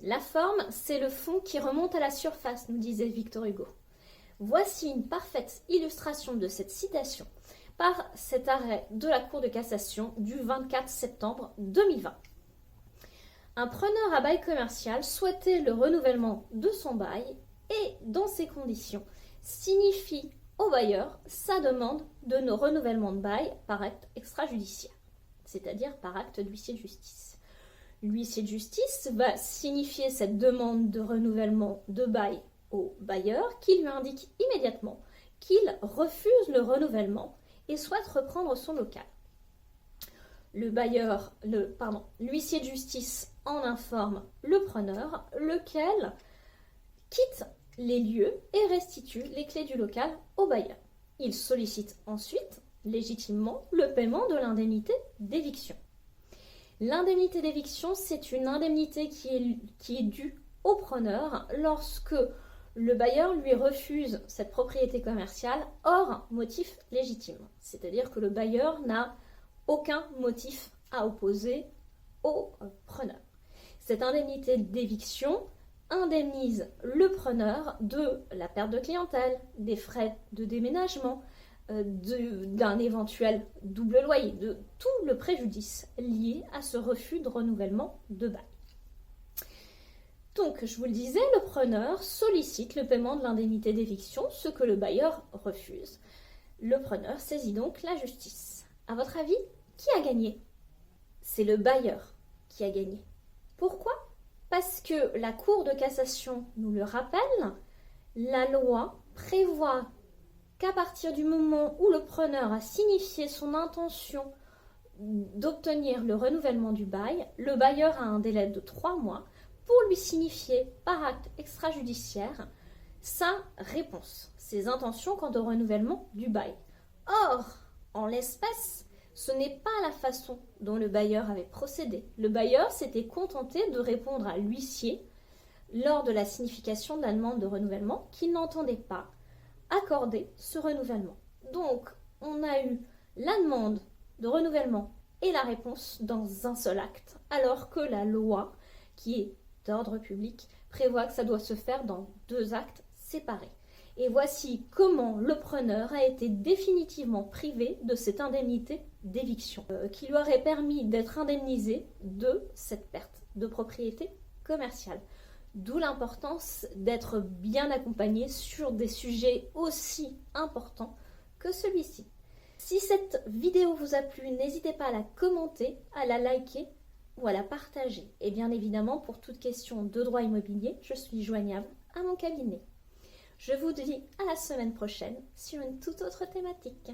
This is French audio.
La forme, c'est le fond qui remonte à la surface, nous disait Victor Hugo. Voici une parfaite illustration de cette citation par cet arrêt de la Cour de cassation du 24 septembre 2020. Un preneur à bail commercial souhaitait le renouvellement de son bail et, dans ces conditions, signifie au bailleur sa demande de renouvellement de bail par acte extrajudiciaire, c'est-à-dire par acte d'huissier de justice. L'huissier de justice va signifier cette demande de renouvellement de bail au bailleur qui lui indique immédiatement qu'il refuse le renouvellement et souhaite reprendre son local. L'huissier de justice en informe le preneur, lequel quitte les lieux et restitue les clés du local au bailleur. Il sollicite ensuite, légitimement, le paiement de l'indemnité d'éviction. L'indemnité d'éviction, c'est une indemnité qui est due au preneur lorsque le bailleur lui refuse cette propriété commerciale hors motif légitime. C'est-à-dire que le bailleur n'a aucun motif à opposer au preneur. Cette indemnité d'éviction indemnise le preneur de la perte de clientèle, des frais de déménagement, d'un éventuel double loyer, de tout le préjudice lié à ce refus de renouvellement de bail. Donc, je vous le disais, le preneur sollicite le paiement de l'indemnité d'éviction, ce que le bailleur refuse. Le preneur saisit donc la justice. À votre avis, qui a gagné? C'est le bailleur qui a gagné. Pourquoi? Parce que la Cour de cassation nous le rappelle, la loi prévoit qu'à partir du moment où le preneur a signifié son intention d'obtenir le renouvellement du bail, le bailleur a un délai de 3 mois pour lui signifier par acte extrajudiciaire sa réponse, ses intentions quant au renouvellement du bail. Or, en l'espèce, ce n'est pas la façon dont le bailleur avait procédé. Le bailleur s'était contenté de répondre à l'huissier lors de la signification de la demande de renouvellement qu'il n'entendait pas accorder ce renouvellement. Donc, on a eu la demande de renouvellement et la réponse dans un seul acte, alors que la loi, qui est d'ordre public, prévoit que ça doit se faire dans 2 actes séparés. Et voici comment le preneur a été définitivement privé de cette indemnité d'éviction, qui lui aurait permis d'être indemnisé de cette perte de propriété commerciale. D'où l'importance d'être bien accompagné sur des sujets aussi importants que celui-ci. Si cette vidéo vous a plu, n'hésitez pas à la commenter, à la liker ou à la partager. Et bien évidemment, pour toute question de droit immobilier, je suis joignable à mon cabinet. Je vous dis à la semaine prochaine sur une toute autre thématique.